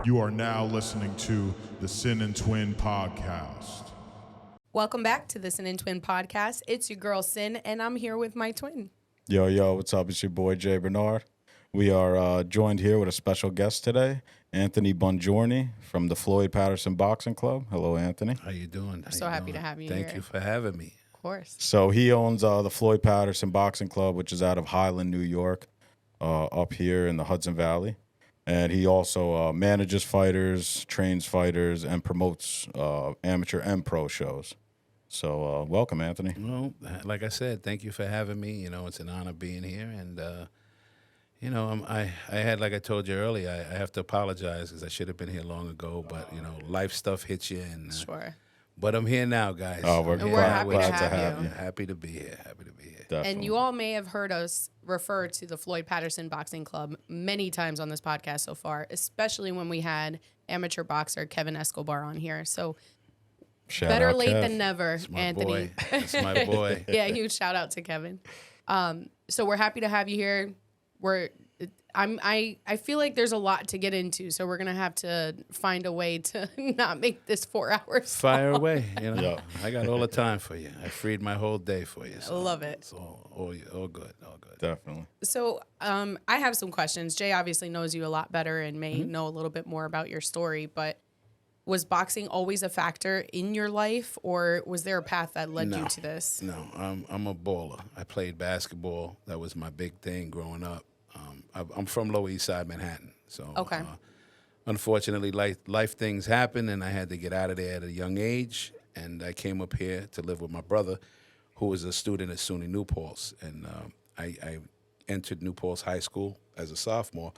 You are now listening to the Sin and Twin podcast. Welcome back to the Sin and Twin podcast. It's your girl Sin, and I'm here with my twin. Yo, what's up? It's your boy Jay Bernard. We are joined here with a special guest today, Anthony Bongiorni from the Floyd Patterson Boxing Club. Hello, Anthony. How you doing? I'm so happy to have you here. Thank you for having me. Of course. So he owns the Floyd Patterson Boxing Club, which is out of Highland, New York, up here in the Hudson Valley. And he also manages fighters, trains fighters, and promotes amateur and pro shows. So welcome, Anthony. Well, like I said, thank you for having me. You know, it's an honor being here. And, you know, I had, like I told you earlier, I have to apologize because I should have been here long ago. But, you know, life stuff hits you. And, Sure. But I'm here now, guys. Oh, we're happy to glad have you. Happy to be here. Definitely. And you all may have heard us refer to the Floyd Patterson Boxing Club many times on this podcast so far, especially when we had amateur boxer Kevin Escobar on here. So better late than never, It's my Anthony. boy. It's my boy. Yeah, huge shout out to Kevin. So we're happy to have you here. I feel like there's a lot to get into, so we're gonna have to find a way to not make this 4 hours. Fire long. away. You know, I got all the time for you. I freed my whole day for you. So I love it. It's all good. All good. Definitely. So I have some questions. Jay obviously knows you a lot better and may know a little bit more about your story, but was boxing always a factor in your life, or was there a path that led you to this? No, I'm a baller. I played basketball. That was my big thing growing up. I'm from Lower East Side, Manhattan. So Okay. Unfortunately, life things happen, and I had to get out of there at a young age. And I came up here to live with my brother, who was a student at SUNY New Paltz. And I entered New Paltz High School as a sophomore,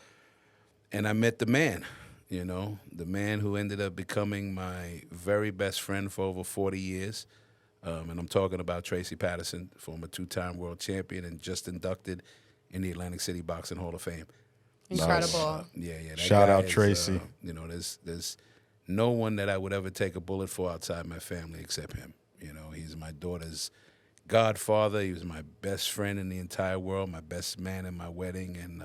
and I met the man, you know, the man who ended up becoming my very best friend for over 40 years. And I'm talking about Tracy Patterson, former two-time world champion and just inducted in the Atlantic City Boxing Hall of Fame. Incredible. Yeah. That Shout guy out is, Tracy. You know, there's no one that I would ever take a bullet for outside my family except him. You know, he's my daughter's godfather. He was my best friend in the entire world, my best man in my wedding, and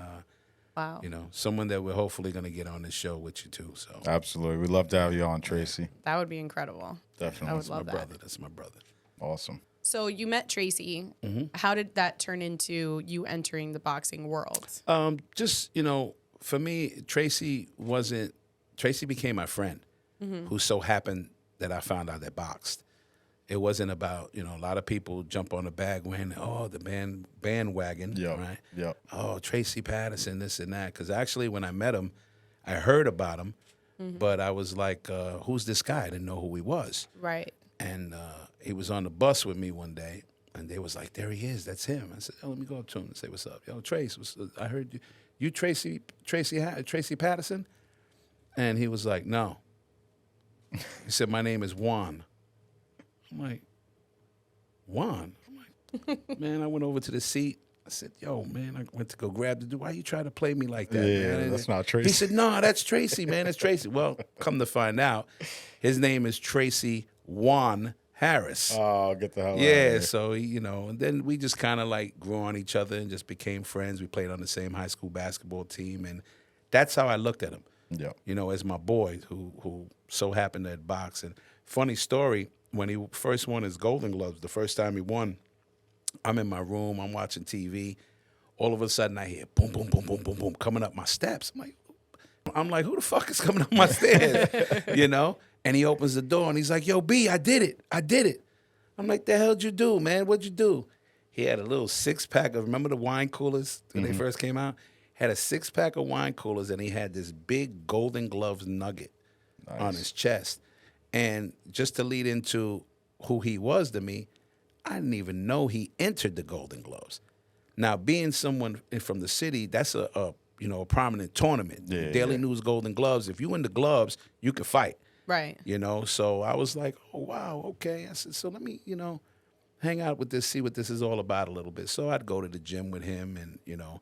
Wow. you know, someone that we're hopefully going to get on this show with you too. So Absolutely. We'd love to have you on, Tracy. That would be incredible. Definitely. I would love that. that's my brother. Awesome. So you met Tracy. How did that turn into you entering the boxing world? Just, you know, for me, Tracy became my friend who so happened that I found out that boxed. It wasn't about, you know, a lot of people jump on the bandwagon, the bandwagon, right? Yep. Oh, Tracy Patterson, this and that. Because actually when I met him, I heard about him, but I was like, who's this guy? I didn't know who he was. Right. And he was on the bus with me one day, and they was like, there he is, that's him. I said, let me go up to him and say, what's up? Yo, Trace, I heard you Tracy Patterson? And he was like, no. He said, my name is Juan. I'm like, Juan? I'm like, man, I went over to the seat. I said, yo, man, I went to go grab the dude. Why you try to play me like that, Yeah, man? that's not Tracy. He said, no, that's Tracy, man. It's Tracy. Well, come to find out, his name is Tracy Juan Harris. Oh, get the hell out of Yeah, here. so, you know, and then we just kind of like grew on each other and just became friends. We played on the same high school basketball team, and that's how I looked at him, Yep. you know, as my boy who so happened to box. And funny story, when he first won his Golden Gloves, the first time he won, I'm in my room, I'm watching TV. All of a sudden, I hear boom, boom, boom, boom, boom, boom, coming up my steps. I'm like, who the fuck is coming up my stairs? You know? And he opens the door, and he's like, yo, B, I did it. I'm like, the hell'd you do, man? What'd you do? He had a little six-pack of, remember the wine coolers when they first came out? Had a six-pack of wine coolers, and he had this big Golden Gloves nugget on his chest. And just to lead into who he was to me, I didn't even know he entered the Golden Gloves. Now, being someone from the city, that's a prominent tournament. Yeah, Daily yeah. News Golden Gloves. If you win the gloves, you can fight. Right. You know, so I was like, oh, wow, okay. I said, so let me, you know, hang out with this, see what this is all about a little bit. So I'd go to the gym with him, and, you know,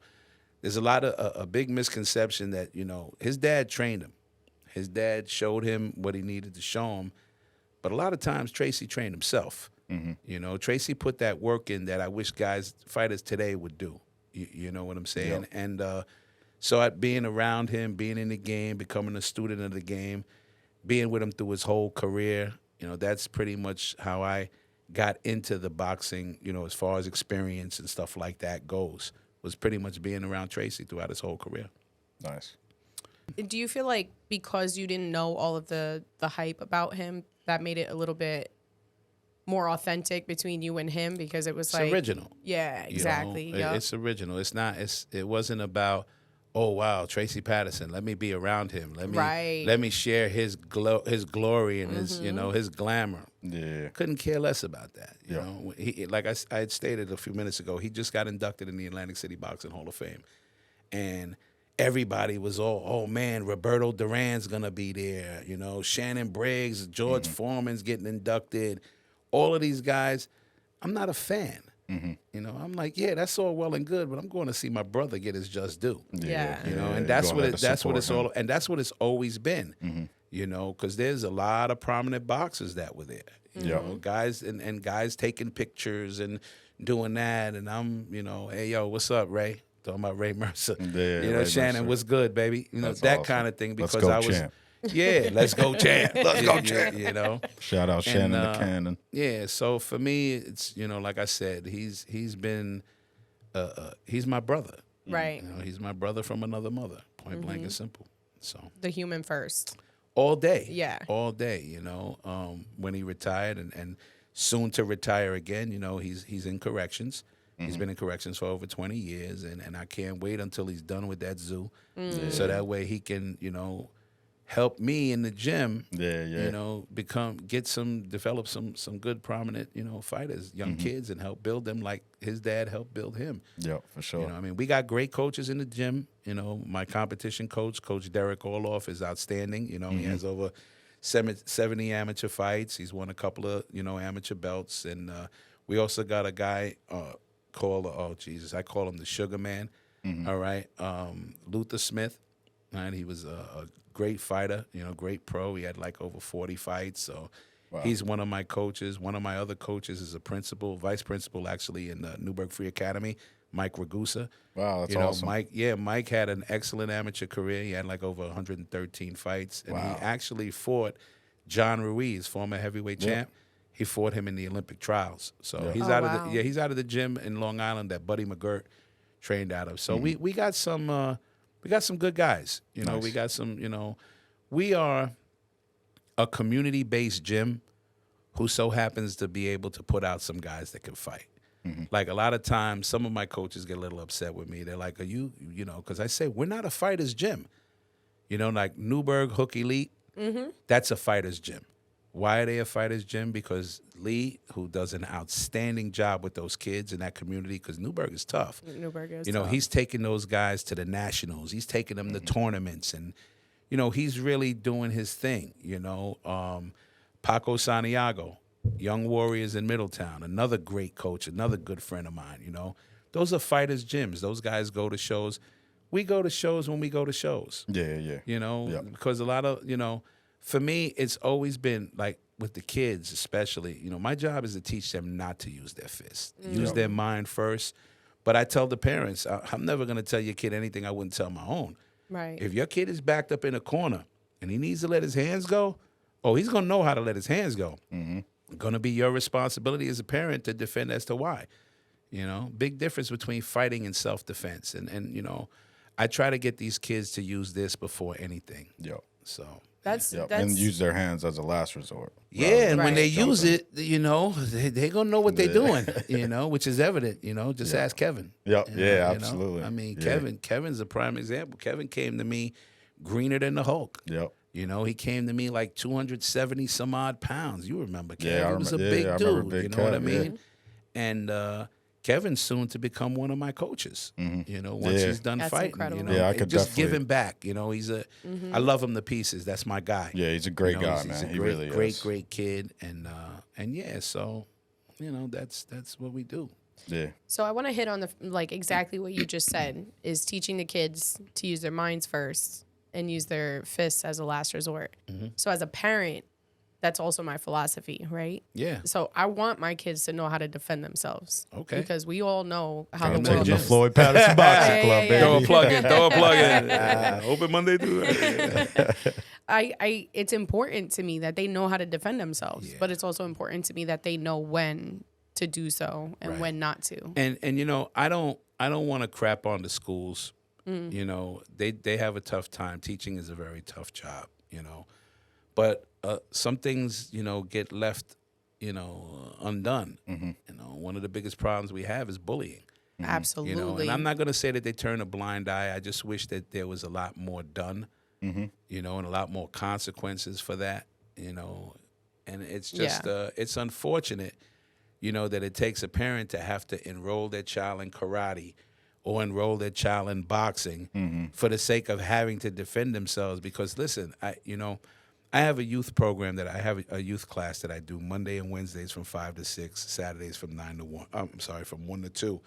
there's a lot of, a big misconception that, you know, his dad trained him. His dad showed him what he needed to show him. But a lot of times, Tracy trained himself. You know, Tracy put that work in that I wish fighters today would do. You know what I'm saying? Yep. And So at being around him, being in the game, becoming a student of the game, being with him through his whole career, that's pretty much how I got into the boxing, as far as experience and stuff like that goes, was pretty much being around Tracy throughout his whole career. Nice. Do you feel like because you didn't know all of the hype about him, that made it a little bit more authentic between you and him? Because it was It's like original. Yeah, exactly. Yup. It's original. It wasn't about, oh wow, Tracy Patterson, let me be around him. Let me share his glory and his glamour. Yeah. Couldn't care less about that. You know, like I had stated a few minutes ago, he just got inducted in the Atlantic City Boxing Hall of Fame, and everybody was all, oh man, Roberto Duran's gonna be there. Shannon Briggs, George Foreman's getting inducted. All of these guys, I'm not a fan. I'm like, yeah, that's all well and good, but I'm going to see my brother get his just due. Yeah. And that's what it's always been. Because there's a lot of prominent boxers that were there. Guys and guys taking pictures and doing that, and I'm, hey yo, what's up, Ray? Talking about Ray Mercer. Ray Shannon, Mercer. what's good, baby? That's that awesome. kind of thing, because Let's go, I was champ. Yeah, let's go, champ. Let's go, champ. Shout out Shannon the Cannon. Yeah, so for me, it's like I said, he's been he's my brother. Right. He's my brother from another mother. Point blank and simple. So The human first. all day. Yeah. All day. When he retired and soon to retire again. He's in corrections. He's been in corrections for over 20 years, and I can't wait until he's done with that zoo, so that way he can, help me in the gym. Develop some good prominent, fighters, young kids, and help build them like his dad helped build him. Yeah, for sure. We got great coaches in the gym. My competition coach, Coach Derek Orloff, is outstanding. He has over 70 amateur fights. He's won a couple of, amateur belts, and we also got a guy called, I call him the Sugar Man. All right, Luther Smith. Right, he was a great fighter, great pro. He had like over 40 fights. So he's one of my coaches. One of my other coaches is a vice principal actually in the Newburgh Free Academy, Mike Ragusa. Wow, that's awesome. Mike had an excellent amateur career. He had like over 113 fights. And he actually fought John Ruiz, former heavyweight champ. He fought him in the Olympic trials. So he's he's out of the gym in Long Island that Buddy McGirt trained out of. So we got some good guys. Nice. We got some, we are a community-based gym who so happens to be able to put out some guys that can fight. Like a lot of times, some of my coaches get a little upset with me. They're like, are you, because I say, we're not a fighter's gym. Like Newburgh Hook Elite, that's a fighter's gym. Why are they a fighter's gym? Because Lee, who does an outstanding job with those kids in that community, because Newburgh is tough. Newburgh is tough. He's taking those guys to the nationals. He's taking them to tournaments, and he's really doing his thing. Paco Santiago, Young Warriors in Middletown, another great coach, another good friend of mine. Those are fighters' gyms. Those guys go to shows. We go to shows when we go to shows. Yeah. Because a lot of for me, it's always been like with the kids, especially. My job is to teach them not to use their fists, use their mind first. But I tell the parents, I'm never going to tell your kid anything I wouldn't tell my own. Right. If your kid is backed up in a corner and he needs to let his hands go, he's going to know how to let his hands go. Going to be your responsibility as a parent to defend as to why. Big difference between fighting and self-defense. And I try to get these kids to use this before anything. So That's and use their hands as a last resort. yeah, and when Right. they use it, they're gonna know what they're doing, which is evident. Just ask Kevin. Absolutely. I mean, Yeah. Kevin's a prime example. Kevin came to me greener than the Hulk. Yep. He came to me like 270 some odd pounds. You remember Kevin? Yeah, I He was a remember- big I remember dude. Big You know what I Kev, yeah. mean? And Kevin's soon to become one of my coaches. Once Yeah. he's done That's fighting. incredible. Yeah, I and could just give definitely- him back. I love him to pieces. That's my guy. Yeah, he's a great guy, he's man. a He great, really great, is. great kid, and yeah, so that's what we do. Yeah. So I want to hit on exactly what you just said is teaching the kids to use their minds first and use their fists as a last resort. So as a parent, that's also my philosophy, right? Yeah. So I want my kids to know how to defend themselves. Okay. Because we all know how I'm the taking world the is. Floyd Patterson Boxing Yeah, Club, yeah, baby. yeah. Throw a plug in. Throw a plug in. Open Monday through. It's important to me that they know how to defend themselves, Yeah. but it's also important to me that they know when to do so and Right. when not to. And you know, I don't want to crap on the schools. You know, they have a tough time. Teaching is a very tough job, you know. But some things, you know, get left, you know, undone. You know, one of the biggest problems we have is bullying. Absolutely. You know, and I'm not going to say that they turn a blind eye. I just wish that there was a lot more done, you know, and a lot more consequences for that, you know. And it's just, it's unfortunate, you know, that it takes a parent to have to enroll their child in karate or enroll their child in boxing for the sake of having to defend themselves. Because, listen, I have a youth program that I have a youth class that I do Monday and Wednesdays from 5 to 6, Saturdays from 9 to 1. From 1 to 2.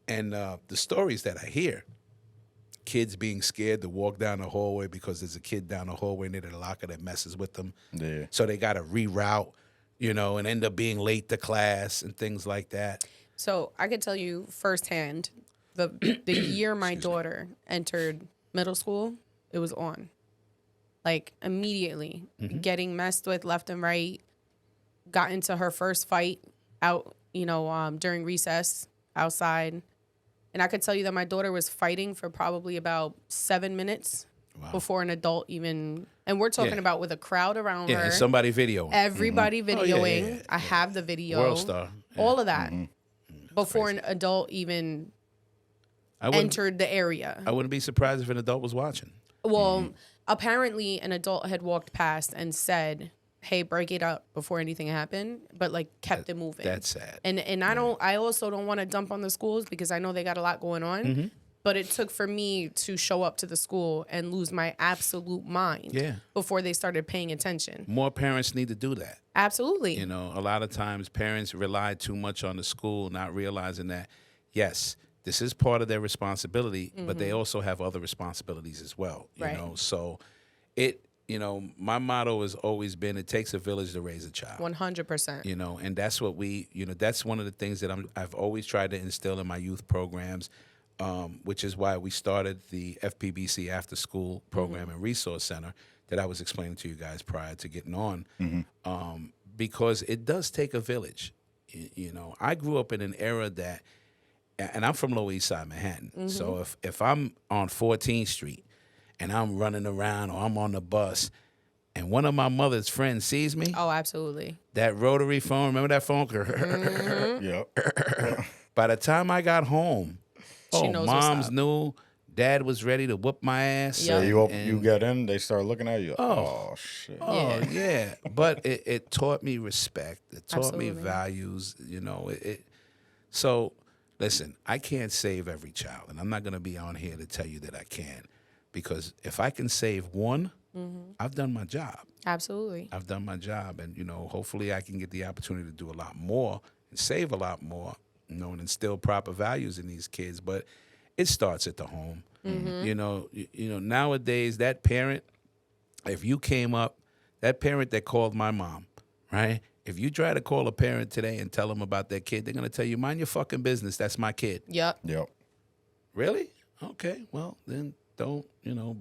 And the stories that I hear, kids being scared to walk down the hallway because there's a kid down the hallway near the locker that messes with them. Yeah. So they got to reroute, you know, and end up being late to class and things like that. So I could tell you firsthand, the year my daughter entered middle school, it was on. Like immediately getting messed with left and right, got into her first fight out, you know, during recess outside. And I could tell you that my daughter was fighting for probably about 7 minutes before an adult even, and we're talking about with a crowd around her. And somebody videoing. Everybody videoing. yeah. I have the video. World star. Yeah. All of that. Before an adult even entered the area. I wouldn't be surprised if an adult was watching. Well, apparently an adult had walked past and said, "Hey, break it up before anything happened," but like kept it moving. That's sad. And I also don't want to dump on the schools because I know they got a lot going on. But it took for me to show up to the school and lose my absolute mind before they started paying attention. More parents need to do that. Absolutely. You know, a lot of times parents rely too much on the school, not realizing that, yes, this is part of their responsibility, but they also have other responsibilities as well. You know, so my motto has always been, it takes a village to raise a child. 100%. You know, and that's what that's one of the things that I've always tried to instill in my youth programs, which is why we started the FPBC After School Program and Resource Center that I was explaining to you guys prior to getting on, because it does take a village. You know, I grew up in an era that, and I'm from Lower East Side Manhattan, so if I'm on 14th Street and I'm running around or I'm on the bus and one of my mother's friends sees me, Oh, absolutely. that rotary phone, remember that phone? Yep. By the time I got home, She knows what's mom's up. knew, dad was ready to whoop my ass. Yep. So and- you get in, they start looking at you. Oh shit. Oh yeah, but it taught me respect. It taught me Absolutely. values. You know, So, listen, I can't save every child, and I'm not going to be on here to tell you that I can, because if I can save one, I've done my job. Absolutely. I've done my job, and you know, hopefully, I can get the opportunity to do a lot more and save a lot more. You know, and instill proper values in these kids. But it starts at the home. You know, nowadays that parent, if you came up, that parent that called my mom, right? If you try to call a parent today and tell them about their kid, they're gonna tell you, "Mind your fucking business. That's my kid." Yep. Yep. Really? Okay. Well, then don't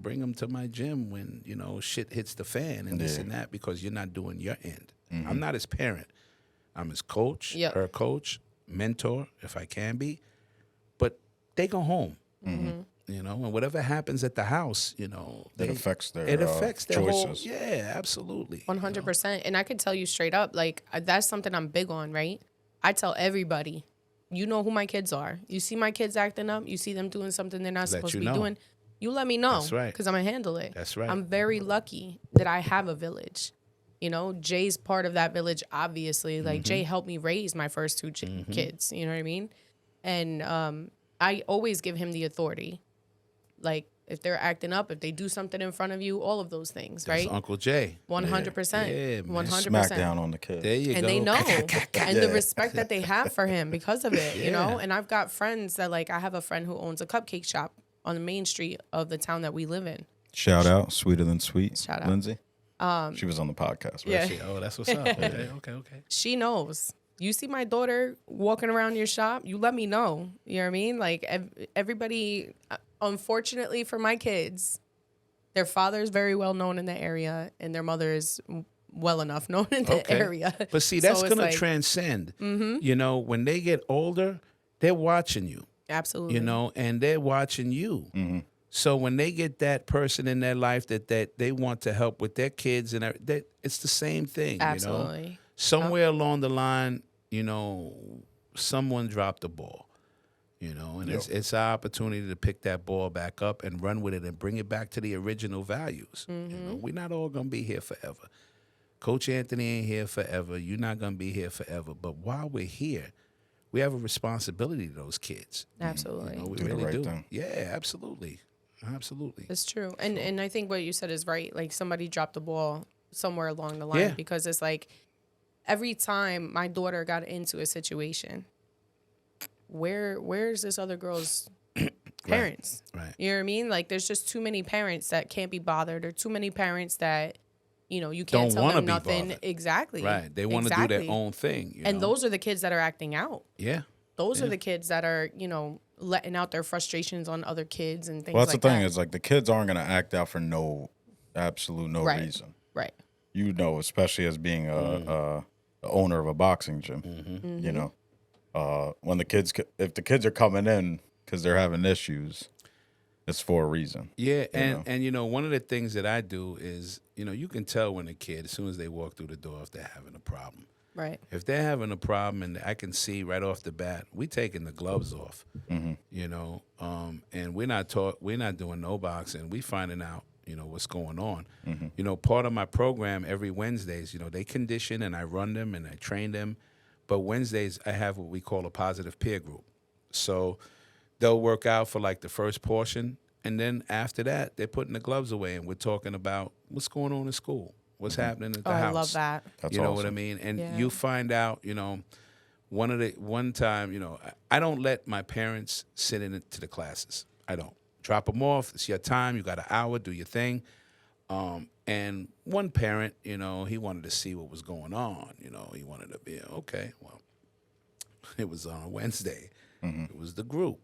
bring them to my gym when shit hits the fan and this and that, because you're not doing your end. I'm not his parent. I'm his coach, her coach, mentor, if I can be. But they go home. And whatever happens at the house, it affects their whole. choices. Yeah, absolutely. 100%. And I could tell you straight up, like, that's something I'm big on, right? I tell everybody, you know who my kids are. You see my kids acting up, you see them doing something they're not supposed to be doing, you let me know. That's right. Because I'm going to handle it. That's right. I'm very lucky that I have a village. Jay's part of that village, obviously. Like, Jay helped me raise my first two kids. You know what I mean? And I always give him the authority. Like, if they're acting up, if they do something in front of you, all of those things, right? That's Uncle Jay. 100%. Yeah, man. 100%. Smack down on the kid. There you And go. they know. And the respect that they have for him because of it, And I've got friends that, like, I have a friend who owns a cupcake shop on the main street of the town that we live in. Shout out, Sweeter Than Sweet. Shout out. Lindsay. She was on the podcast. Right? Yeah. Oh, that's what's up. Okay. She knows. You see my daughter walking around your shop, you let me know. You know what I mean? Like everybody, unfortunately for my kids, their father is very well known in the area and their mother is well enough known in the area. But see, So that's it's going to like, transcend. You know, when they get older, they're watching you. absolutely. You know, and they're watching you. So when they get that person in their life that they want to help with their kids, and that it's the same thing. Absolutely. You know, somewhere along the line, you know, someone dropped the ball. You know, and it's our opportunity to pick that ball back up and run with it and bring it back to the original values. You know, we're not all gonna be here forever. Coach Anthony ain't here forever. You're not gonna be here forever. But while we're here, we have a responsibility to those kids. Absolutely. You know, we Do the really right do. thing. Yeah, absolutely. Absolutely. It's true. And I think what you said is right. Like somebody dropped the ball somewhere along the line Yeah. because it's like every time my daughter got into a situation, where's this other girl's parents? Right. You know what I mean? Like there's just too many parents that can't be bothered or too many parents that, you know, you can't Don't tell wanna them be nothing. bothered. Exactly. Right. They want to do their own thing. You And know? those are the kids that are acting out. Yeah. Those are the kids that are, you know, letting out their frustrations on other kids and things Well, that's like the thing that. is like the kids aren't going to act out for no Right. reason. Right. You know, especially as being a owner of a boxing gym. You know, when if the kids are coming in because they're having issues, it's for a reason. Yeah, know? and you know, one of the things that I do is, you know, you can tell when a kid, as soon as they walk through the door, if they're having a problem. Right. If they're having a problem, and I can see right off the bat, we taking the gloves off. You know, and we're not doing no boxing. We finding out, you know, what's going on. You know, part of my program every Wednesdays, you know, they condition and I run them and I train them. But Wednesdays I have what we call a positive peer group. So they'll work out for like the first portion, and then after that, they're putting the gloves away, and we're talking about what's going on in school, what's happening at the house. I love that. That's You know what I awesome. mean? And Yeah. you find out, you know, one time, you know, I don't let my parents sit into the classes. I don't. Drop them off. It's your time. You got an hour. Do your thing. And one parent, you know, he wanted to see what was going on. You know, he wanted to be, okay, well, it was on a Wednesday. It was the group.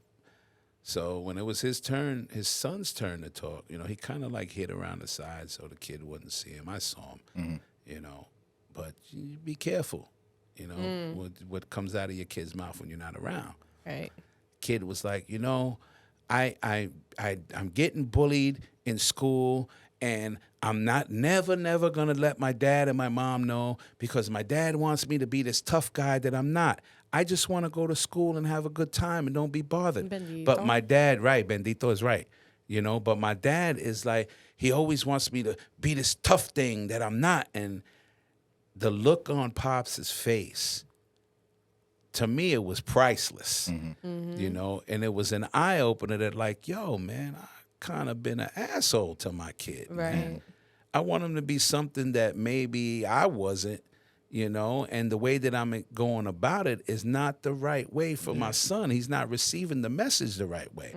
So when it was his turn, his son's turn to talk, you know, he kind of like hid around the side so the kid wouldn't see him. I saw him, you know, but you be careful, you know, what comes out of your kid's mouth when you're not around. Right. Kid was like, you know, I'm getting bullied in school, and I'm never gonna let my dad and my mom know because my dad wants me to be this tough guy that I'm not. I just want to go to school and have a good time and don't be bothered. Bendito. But my dad, right, Bendito is right, you know, but my dad is like, he always wants me to be this tough thing that I'm not. And the look on Pops' face, to me, it was priceless, you know, and it was an eye opener that like, yo, man, I kind of been an asshole to my kid. Right. Man. I want him to be something that maybe I wasn't, you know, and the way that I'm going about it is not the right way for my son. He's not receiving the message the right way.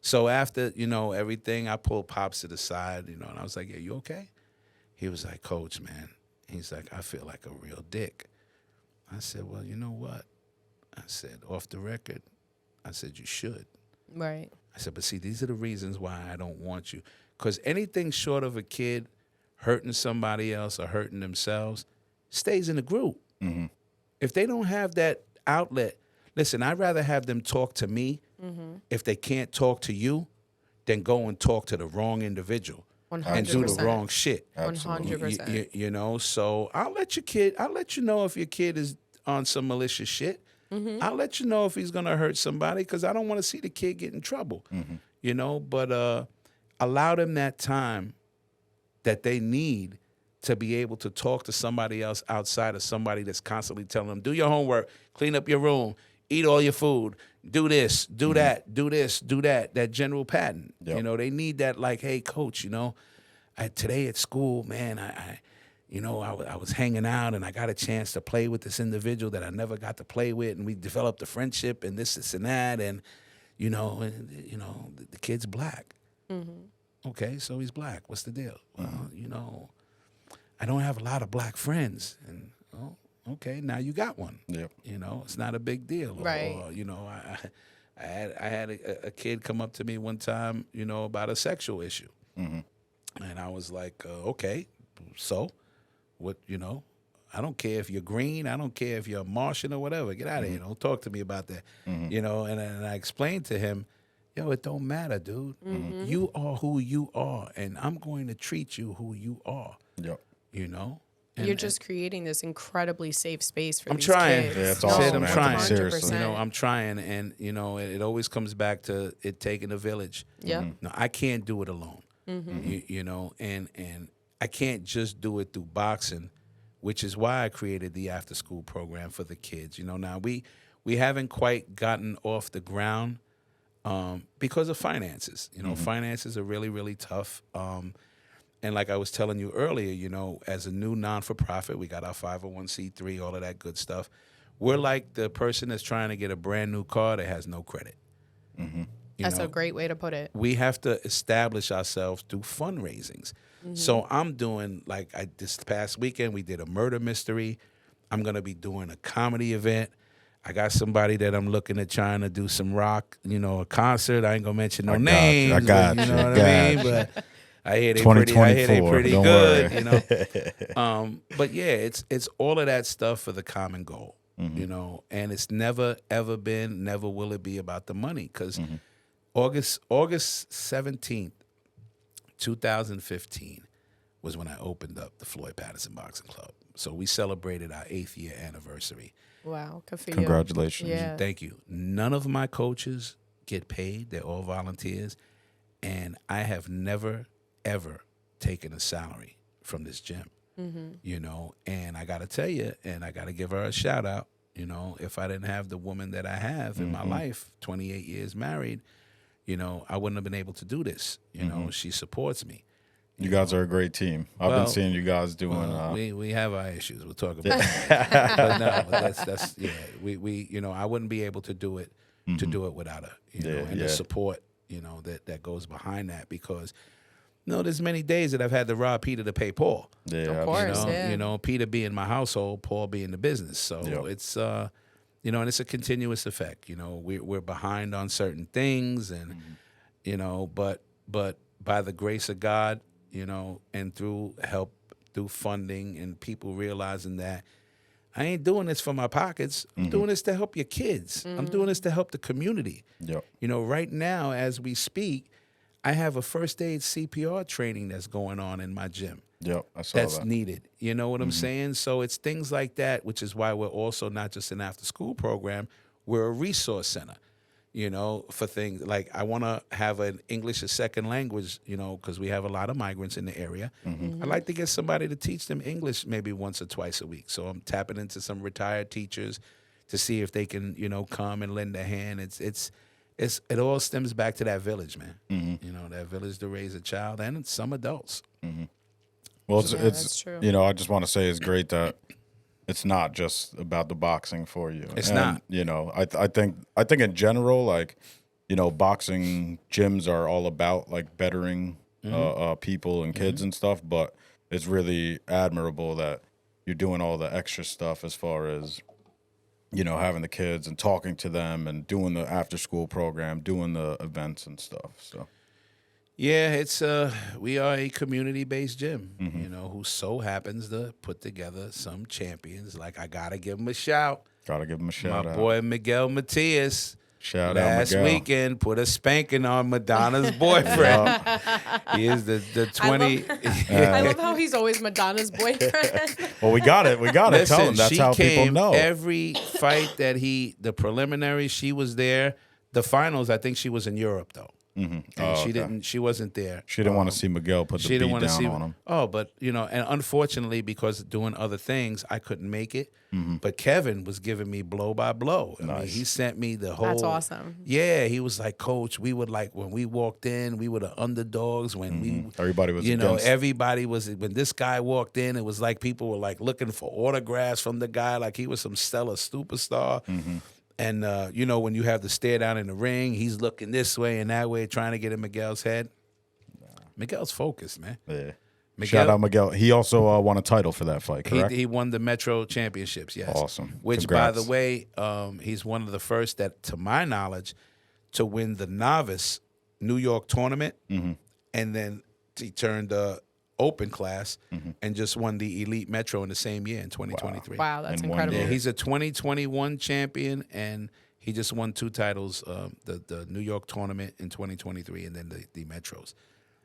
So after, you know, everything, I pulled Pops to the side, you know, and I was like, yeah, you okay? He was like, Coach, man. He's like, I feel like a real dick. I said, well, you know what? I said, off the record, I said, you should. Right. I said, but see, these are the reasons why I don't want you. Because anything short of a kid hurting somebody else or hurting themselves stays in the group. If they don't have that outlet, listen, I'd rather have them talk to me if they can't talk to you than go and talk to the wrong individual 100%. and do the wrong shit. 100%. You know, so I'll let you know if your kid is on some malicious shit. I'll let you know if he's going to hurt somebody because I don't want to see the kid get in trouble, you know, but allow them that time that they need to be able to talk to somebody else outside of somebody that's constantly telling them, do your homework, clean up your room, eat all your food, do this, do that, do this, do that general pattern. Yep. You know, they need that like, hey, coach, you know, today at school, man, I was hanging out and I got a chance to play with this individual that I never got to play with, and we developed a friendship and this and that, and the kid's black. Okay, so he's black. What's the deal? Well, you know, I don't have a lot of black friends. And, oh, okay, now you got one. Yep. You know, it's not a big deal. Right. Or, you know, I had a kid come up to me one time, you know, about a sexual issue. And I was like, okay, so what, you know, I don't care if you're green. I don't care if you're a Martian or whatever. Get out of here. Don't talk to me about that. You know, and I explained to him, yo, it don't matter, dude. You are who you are, and I'm going to treat you who you are. Yep. You know? You're just creating this incredibly safe space for I'm these trying. kids. Yeah, it's No, awesome, I'm man. trying. Seriously. You know, I'm trying, and, you know, it always comes back to it taking a village. Yeah. No, I can't do it alone. You know, and I can't just do it through boxing, which is why I created the after school program for the kids. You know, now we haven't quite gotten off the ground because of finances. You know, finances are really, really tough. And like I was telling you earlier, you know, as a new non-for-profit, we got our 501c3, all of that good stuff. We're like the person that's trying to get a brand new car that has no credit. That's a great way to put it. We have to establish ourselves through fundraisings. So I'm doing, like, this past weekend, we did a murder mystery. I'm going to be doing a comedy event. I got somebody that I'm looking at trying to do some rock, you know, a concert. I ain't going to mention no names. I got you. You know what I mean? But I hear they pretty 2024, don't good, worry. you know. But yeah, it's all of that stuff for the common goal, you know. And it's never, ever been, never will it be about the money. Because August 17th, 2015 was when I opened up the Floyd Patterson Boxing Club. So we celebrated our 8th year anniversary. Wow. Good for you. Congratulations. Yeah. Thank you. None of my coaches get paid. They're all volunteers. And I have never, ever taken a salary from this gym, you know. And I got to tell you, and I got to give her a shout out, you know, if I didn't have the woman that I have in my life, 28 years married, you know, I wouldn't have been able to do this. You know, she supports me. You guys are a great team. I've been seeing you guys doing. We have our issues. We'll talk about it. But no, that's yeah. We you know, I wouldn't be able to do it without her. You know, and the support, you know, that goes behind that, because no, there's many days that I've had to rob Peter to pay Paul. Yeah, Of course, You know, Peter being my household, Paul being the business. So it's you know, and it's a continuous effect. You know, we're behind on certain things, and you know, but by the grace of God, you know, and through help, through funding, and people realizing that I ain't doing this for my pockets. I'm doing this to help your kids. I'm doing this to help the community. Yep. You know, right now as we speak, I have a first aid CPR training that's going on in my gym. Yep. I saw That's that. needed. You know what I'm saying? So it's things like that, which is why we're also not just an after-school program. We're a resource center, you know, for things like I want to have an English as second language, you know, because we have a lot of migrants in the area. I'd like to get somebody to teach them English maybe once or twice a week. So I'm tapping into some retired teachers to see if they can, you know, come and lend a hand. It all stems back to that village, man. You know, that village to raise a child, and some adults. Well, Yeah, it's that's true. you know, I just want to say it's great that it's not just about the boxing for you. It's And, not. You know, I think in general, like, you know, boxing gyms are all about like bettering people and kids and stuff. But it's really admirable that you're doing all the extra stuff as far as, you know, having the kids and talking to them and doing the after school program, doing the events and stuff. So. Yeah, it's we are a community-based gym, you know, who so happens to put together some champions. Like, I gotta give him a shout. Gotta give him a shout My out. boy Miguel Matias. Shout out Last Miguel. weekend put a spanking on Madonna's boyfriend. He is the 20. I love how he's always Madonna's boyfriend. Well, we got it. We got to tell Listen, them. That's she how people came know. every fight that the preliminaries, she was there. The finals, I think she was in Europe though. And she wasn't there. She didn't want to see Miguel put the beat down on him. Oh, but you know, and unfortunately, because doing other things, I couldn't make it. But Kevin was giving me blow by blow. I mean, he sent me the whole. That's awesome. Yeah, he was like, Coach, we would like when we walked in, we were the underdogs. When Everybody was you know, against. everybody was. When this guy walked in, it was like people were like looking for autographs from the guy, like he was some stellar superstar. And, you know, when you have the stare down in the ring, he's looking this way and that way, trying to get in Miguel's head. Miguel's focused, man. Yeah. Shout out Miguel. He also won a title for that fight, correct? He won the Metro Championships, yes. Awesome. Which, Congrats. by the way, he's one of the first that, to my knowledge, to win the novice New York tournament, and then he turned open class and just won the Elite Metro in the same year in 2023. Wow, that's In 1 incredible. year. Yeah, he's a 2021 champion, and he just won 2 titles, the New York tournament in 2023 and then the Metros.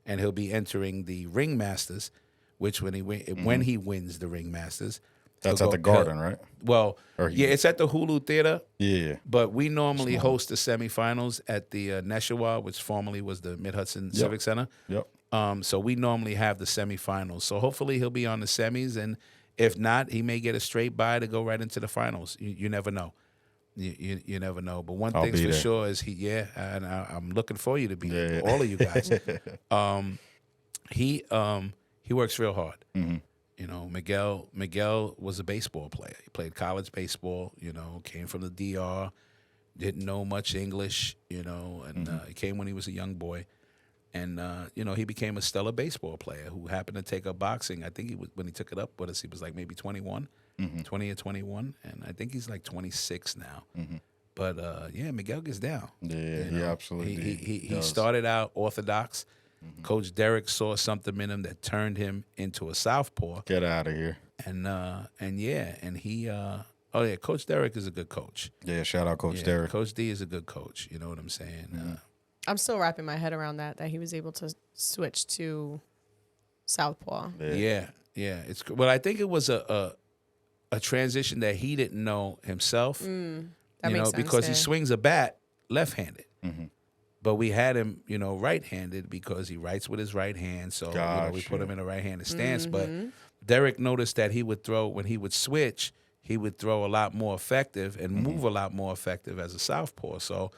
And he'll be entering the Ring Masters, which when he wins the Ring Masters. That's he'll at the go- Garden, right? Well, Or yeah, it's at the Hulu Theater, Yeah. but we normally host the semifinals at the Neshua, which formerly was the Mid-Hudson Civic Center. Yep. So we normally have the semifinals. So hopefully he'll be on the semis, and if not, he may get a straight bye to go right into the finals. You never know. You never know. But one I'll thing's be for there. sure is I'm looking for you to be there, Yeah. all of you guys. He works real hard. You know, Miguel was a baseball player. He played college baseball. You know, came from the DR, didn't know much English. You know, and he came when he was a young boy. And, you know, he became a stellar baseball player who happened to take up boxing. I think when he took it up with us, he was like maybe 21, 20 or 21. And I think he's like 26 now. But, yeah, Miguel gets down. Yeah, he absolutely He does. started out orthodox. Coach Derek saw something in him that turned him into a southpaw. Get out of here. And he, Coach Derek is a good coach. Yeah, shout out Coach Yeah, Derek. Coach D is a good coach. You know what I'm saying? I'm still wrapping my head around that he was able to switch to southpaw. Yeah. It's well, I think it was a transition that he didn't know himself. That you makes know, sense, because he yeah. swings a bat left-handed, but we had him, you know, right-handed because he writes with his right hand. So you know, we put him in a right-handed stance. But Derek noticed that he would throw when he would switch. He would throw a lot more effective and move a lot more effective as a southpaw. So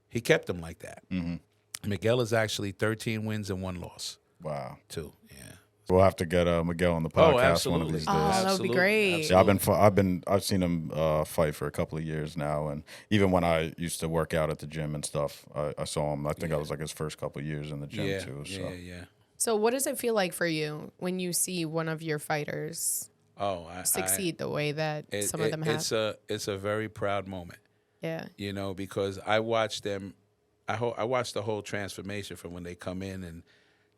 he kept him like that. Miguel is actually 13 wins and 1 loss, Wow. too. Yeah. We'll have to get Miguel on the podcast one of absolutely. these days. Oh, that would be Absolutely. great. Yeah, I've seen him fight for a couple of years now, and even when I used to work out at the gym and stuff, I saw him. I think I was like his first couple of years in the gym too. So Yeah. So what does it feel like for you when you see one of your fighters Oh, succeed the way that some of them have? It's a very proud moment. Yeah. You know, because I watched them. I watched the whole transformation from when they come in and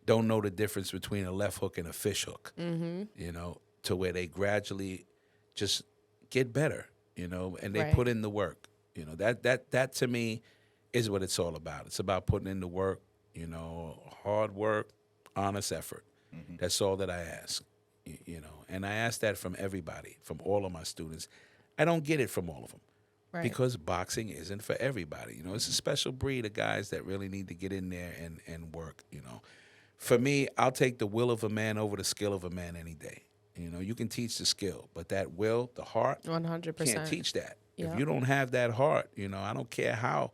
don't know the difference between a left hook and a fish hook. You know, to where they gradually just get better. You know, and they Right. put in the work. You know, that to me is what it's all about. It's about putting in the work. You know, hard work, honest effort. That's all that I ask. You know, and I ask that from everybody, from all of my students. I don't get it from all of them. Right. Because boxing isn't for everybody. You know, it's a special breed of guys that really need to get in there and work, you know. For me, I'll take the will of a man over the skill of a man any day. You know, you can teach the skill, but that will, the heart, 100%. can't teach that. Yeah. If you don't have that heart, you know, I don't care how.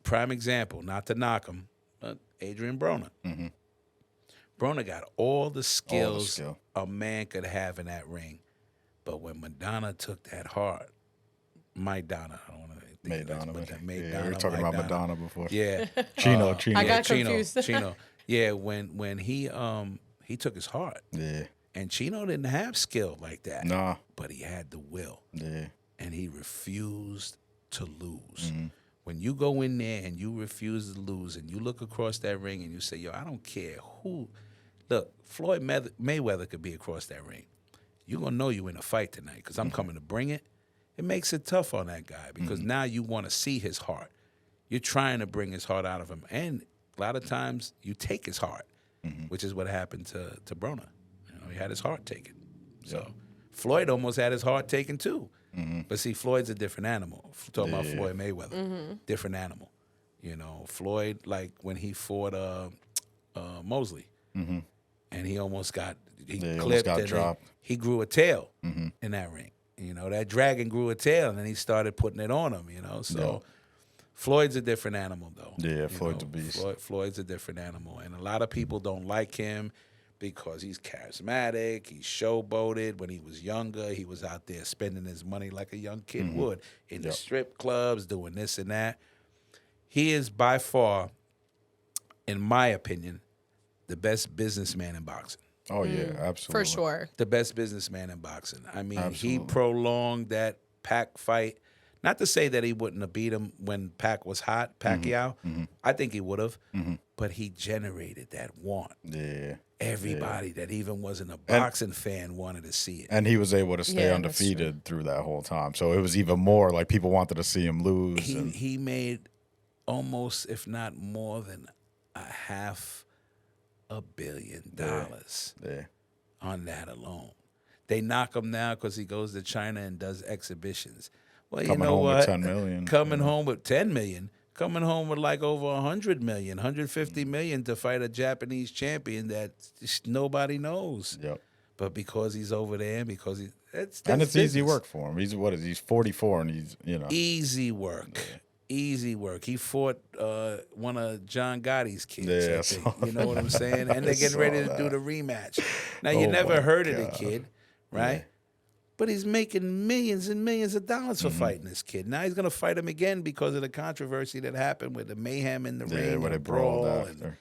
Prime example, not to knock him, but Adrian Broner. Broner got all the skills skill. a man could have in that ring. But when Madonna took that heart, Maidana, I don't want to think Madonna. but that Yeah, we Maidana, were talking about Maidana. Madonna before. Yeah. Chino. I got Chino, confused. Chino. Yeah, when he took his heart. Yeah. And Chino didn't have skill like that. Nah. But he had the will. Yeah. And he refused to lose. When you go in there and you refuse to lose and you look across that ring and you say, yo, I don't care who. Look, Floyd Mayweather could be across that ring. You're going to know you're in a fight tonight because I'm coming to bring it. It makes it tough on that guy because now you want to see his heart. You're trying to bring his heart out of him. And a lot of times you take his heart, which is what happened to Broner. You know, he had his heart taken. So Floyd almost had his heart taken too. But see, Floyd's a different animal. Talking about Floyd Mayweather, different animal. You know, Floyd, like when he fought Mosley, and he almost got clipped got and dropped. he grew a tail in that ring. You know, that dragon grew a tail, and then he started putting it on him. You know, so Floyd's a different animal, though. Yeah, You Floyd's know, a beast. Floyd's a different animal, and a lot of people don't like him because he's charismatic. He's showboated. When he was younger, he was out there spending his money like a young kid would in the strip clubs, doing this and that. He is by far, in my opinion, the best businessman in boxing. Oh yeah, absolutely. For sure. The best businessman in boxing. I mean, he Absolutely. prolonged that Pac fight. Not to say that he wouldn't have beat him when Pac was hot, Pacquiao. I think he would have. But he generated that want. Yeah. Everybody that even wasn't a boxing fan wanted to see it. And he was able to stay Yeah, that's true. undefeated through that whole time. So it was even more like people wanted to see him lose. He made almost, if not more than $500 million Yeah. on that alone. They knock him now because he goes to China and does exhibitions. Well, Coming you know home what? with 10 million. Coming home with 10 million. Coming home with like over 100 million, 150 million to fight a Japanese champion that just nobody knows. Yep. But because he's over there, and because that's And it's easy business. work for him. He's 44 and he's, Easy work. Easy work. He fought one of John Gotti's kids. Yeah, I I think. saw You know what I'm saying? And they're getting saw ready to that. do the rematch. Now, you Oh never my heard of the God. kid, right? But he's making millions and millions of dollars for fighting this kid. Now he's going to fight him again because of the controversy that happened with the mayhem in the ring. where they and brawled brawl after.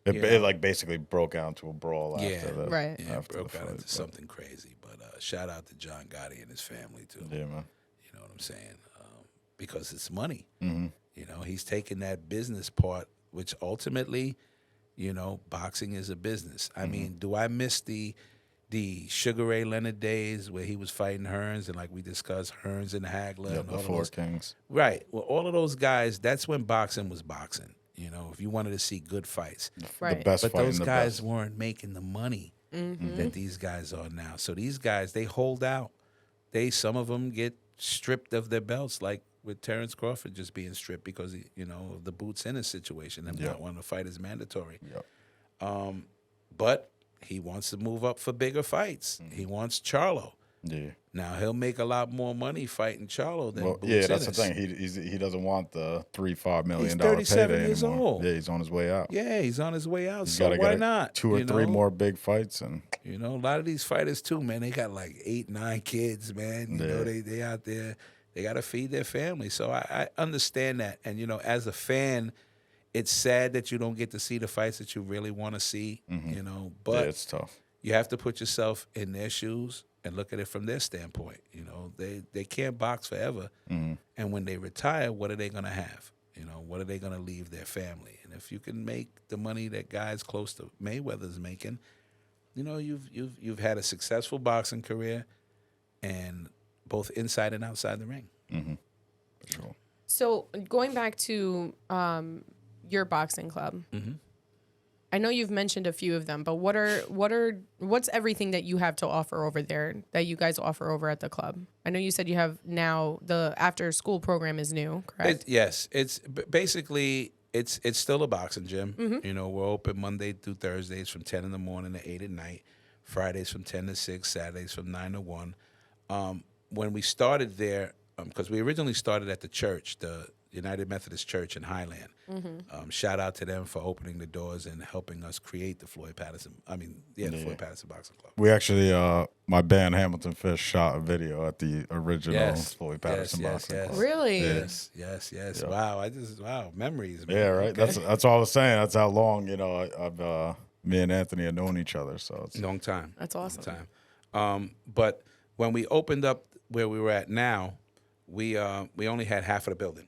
you It know. like basically broke out into a brawl Yeah. after the Right. Yeah, after broke the out fight, into but- something crazy. But shout out to John Gotti and his family, too. Yeah, man. You know what I'm saying? Because it's money. Mm-hmm. You know, he's taking that business part, which ultimately, you know, boxing is a business. I mean, do I miss the Sugar Ray Leonard days where he was fighting Hearns and like we discussed Hearns and Hagler Yep, and the all of Four those. Kings. Right. Well, all of those guys, that's when boxing was boxing. You know, if you wanted to see good fights. Right. The best But fighting those the guys best. weren't making the money that these guys are now. So these guys, they hold out. Some of them get stripped of their belts, like with Terrence Crawford just being stripped because you know of the boots in his situation and not wanting to fight is mandatory. Yep. But he wants to move up for bigger fights. He wants Charlo. Yeah. Now he'll make a lot more money fighting Charlo than Well, Boots yeah, that's the Ennis. thing. He doesn't want the $3-5 million He's 37 payday years anymore. old. Yeah, he's on his way out. Yeah, he's on his way out. He's So got to why get not? 2 or You 3 know? more big fights, and You know, a lot of these fighters too, man. They got like 8, 9 kids, man. You know, they out there. They got to feed their family. So I understand that. And you know, as a fan, it's sad that you don't get to see the fights that you really want to see. You know, but yeah, it's tough. you have to put yourself in their shoes and look at it from their standpoint. You know, they can't box forever. And when they retire, what are they going to have? You know, what are they going to leave their family? And if you can make the money that guys close to Mayweather's making, you know, you've had a successful boxing career, and both inside and outside the ring. For sure. So going back to your boxing club, I know you've mentioned a few of them, but what's everything that you have to offer over there that you guys offer over at the club? I know you said you have now the after school program is new, correct? Yes, basically it's still a boxing gym. You know, we're open Monday through Thursdays from 10 in the morning to 8 at night, Fridays from 10 to 6, Saturdays from 9 to 1. When we started there, because we originally started at the church, the United Methodist Church in Highland. Shout out to them for opening the doors and helping us create the Floyd Patterson Boxing Club. We actually, my band Hamilton Fish shot a video at the original Floyd Patterson Boxing Club. Really? Yes. Wow, memories, man. Yeah, right. Okay. That's all I was saying. That's how long I've me and Anthony have known each other. So it's Long time. That's awesome. Long time. But when we opened up where we were at now, we only had half of the building.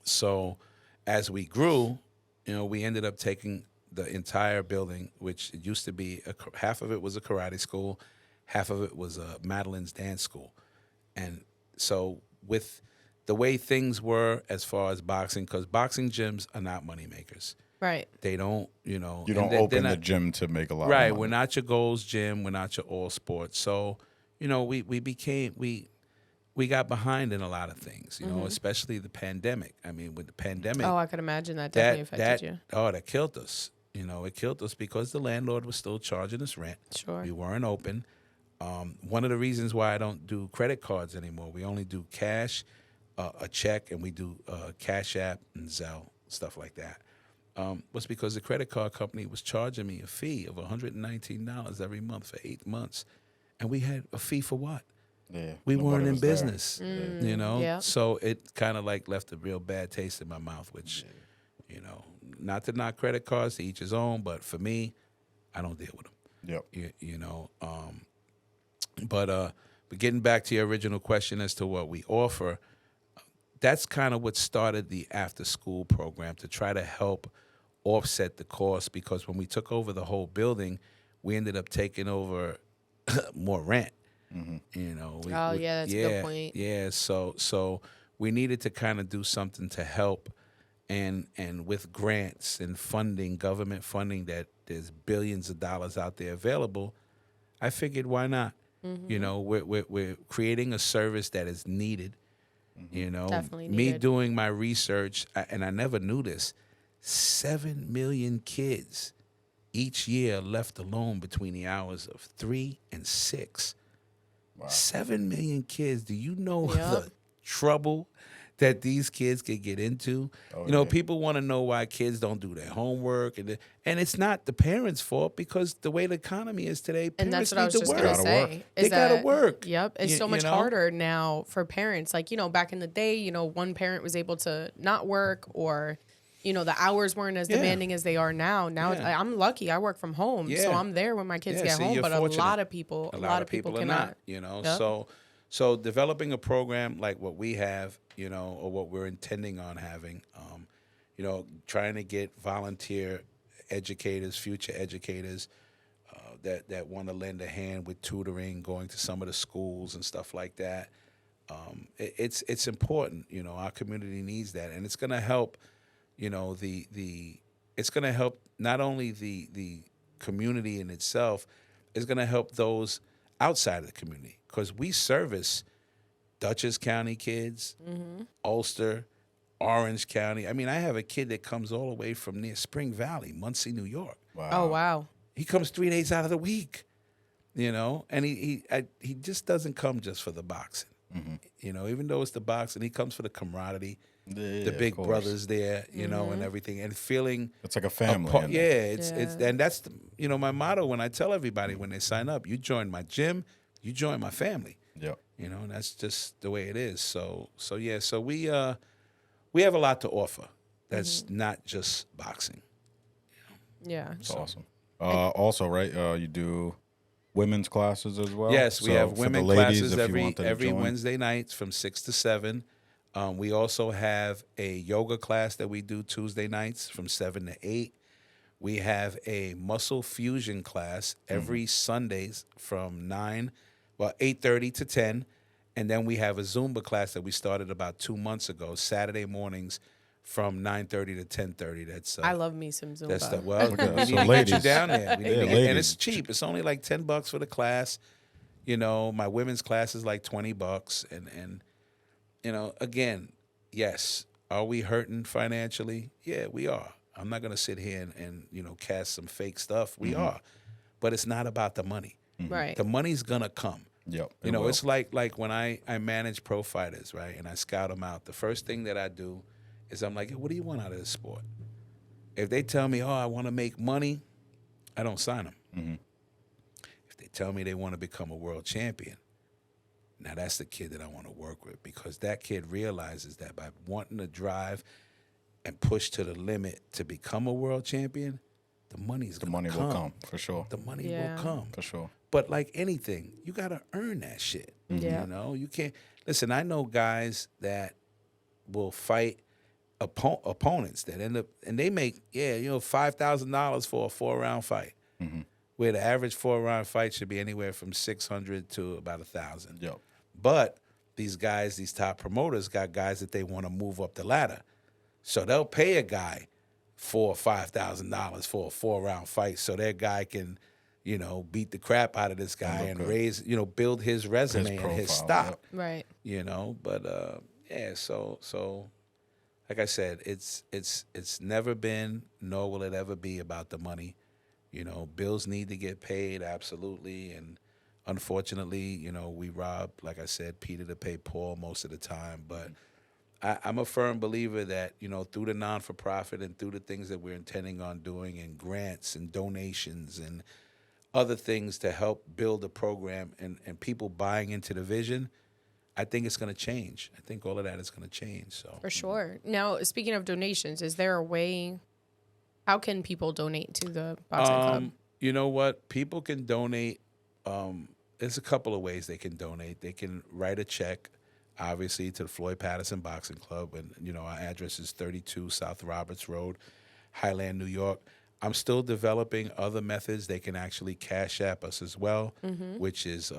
So as we grew, you know, we ended up taking the entire building, which it used to be half of it was a karate school, half of it was a Madeline's dance school. And so with the way things were as far as boxing, because boxing gyms are not money makers. Right. They don't, you know. you don't they're open the not- gym to make a lot. Right, of money. we're not your goals gym. We're not your all sports. So, you know, we got behind in a lot of things. You know, especially the pandemic. I mean, with the pandemic, Oh, I could imagine that definitely affected you. that killed us. You know, it killed us because the landlord was still charging us rent. Sure. We weren't open. One of the reasons why I don't do credit cards anymore, we only do cash, a check, and we do Cash App and Zelle, stuff like that. Was because the credit card company was charging me a fee of $119 every month for 8 months. And we had a fee for what? Yeah, We nobody weren't in was there. business, you know? Yeah. So it kind of like left a real bad taste in my mouth, which, you know, not to knock credit cards, to each his own, but for me, I don't deal with them. Yep. You know, but getting back to your original question as to what we offer, that's kind of what started the after school program to try to help offset the cost, because when we took over the whole building, we ended up taking over more rent. You know, Oh, yeah, that's a good point. Yeah, so we needed to kind of do something to help, and with grants and funding, government funding, that there's billions of dollars out there available. I figured, why not? You know, we're creating a service that is needed. You know, Definitely me needed. doing my research, and I never knew this. 7 million kids each year left alone between the hours of 3 and 6. Wow. 7 million kids. Do you know the trouble that these kids could get into? You know, people want to know why kids don't do their homework, and it's not the parents' fault, because the way the economy is today, And parents that's what I was just need going to to work. say. They gotta work. Yep. It's so much harder now for parents. Like, you know, back in the day, you know, one parent was able to not work, or, you know, the hours weren't as demanding as they are now. Now I'm lucky. I work from home, so I'm there when my kids get home. But fortunate. a lot of people are cannot. not. You know, so developing a program like what we have, you know, or what we're intending on having, you know, trying to get volunteer educators, future educators, that want to lend a hand with tutoring, going to some of the schools and stuff like that. It's important. You know, our community needs that, and it's going to help. You know, it's going to help not only the community in itself, it's going to help those outside of the community, because we service Dutchess County kids, Ulster, Orange County. I mean, I have a kid that comes all the way from near Spring Valley, Muncie, New York. Wow. Oh, wow. He comes 3 days out of the week, you know, and he just doesn't come just for the boxing. You know, even though it's the boxing, he comes for the camaraderie, the big brothers there, you know, and everything, and feeling it's like a family. it's and that's you know, my motto when I tell everybody when they sign up: you join my gym, you join my family. Yep. You know, and that's just the way it is. So we have a lot to offer. That's not just boxing. Yeah. It's awesome. Also, right? You do women's classes as well. Yes, we So have for women the ladies, classes if you want them to every join. Wednesday nights from 6 to 7. We also have a yoga class that we do Tuesday nights from 7 to 8. We have a muscle fusion class every Sundays from 8:30 to 10. And then we have a Zumba class that we started about 2 months ago, Saturday mornings from 9:30 to 10:30. That's I love me some Zumba. That's we Okay, need so to get you ladies. down there. We need to get, ladies. and it's cheap. It's only like $10 for the class. You know, my women's class is like $20, and you know, again, yes, are we hurting financially? Yeah, we are. I'm not gonna sit here and you know, cast some fake stuff. We are, but it's not about the money. Right. The money's gonna come. Yep. You know, it's like when I manage pro fighters, right, and I scout them out. The first thing that I do is I'm like, hey, what do you want out of this sport? If they tell me, oh, I want to make money, I don't sign them. If they tell me they want to become a world champion, now that's the kid that I want to work with, because that kid realizes that by wanting to drive and push to the limit to become a world champion, the money will come for sure. The money will come For sure. But like anything, you got to earn that shit. Yeah. You know, you can't. Listen, I know guys that will fight opponents that end up, and they make, $5,000 for a 4-round fight, where the average 4-round fight should be anywhere from $600 to about $1,000. Yep. But these guys, these top promoters, got guys that they want to move up the ladder, so they'll pay a guy $4,000 or $5,000 for a 4-round fight, so their guy can, beat the crap out of this guy and raise, build his resume and his stock. Yep. Right. But so like I said, it's never been, nor will it ever be about the money. Bills need to get paid, absolutely, and unfortunately, we rob, like I said, Peter to pay Paul most of the time. But I'm a firm believer that, through the non-for-profit and through the things that we're intending on doing, and grants and donations and other things to help build a program and people buying into the vision, I think it's going to change. I think all of that is going to change. So For sure. Now, speaking of donations, is there a way, how can people donate to the boxing club? You know what? People can donate. There's a couple of ways they can donate. They can write a check, obviously, to the Floyd Patterson Boxing Club. And, our address is 32 South Roberts Road, Highland, New York. I'm still developing other methods. They can actually Cash App us as well, which is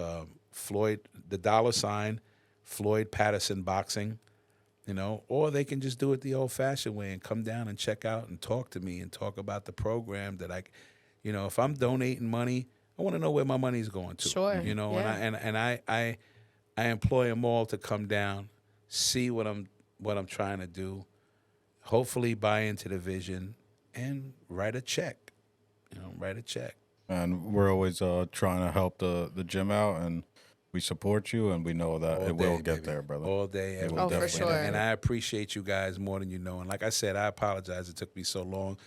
Floyd, the $, Floyd Patterson Boxing, or they can just do it the old-fashioned way and come down and check out and talk to me and talk about the program that if I'm donating money, I want to know where my money's going to. Sure. Yeah. And I employ them all to come down, see what I'm trying to do, hopefully buy into the vision, and write a check. Write a check. And we're always trying to help the gym out, and we support you, and we know that All it day, will get baby. there, brother. All day, every Oh, day. for sure. And I appreciate you guys more than you know. And like I said, I apologize it took me so long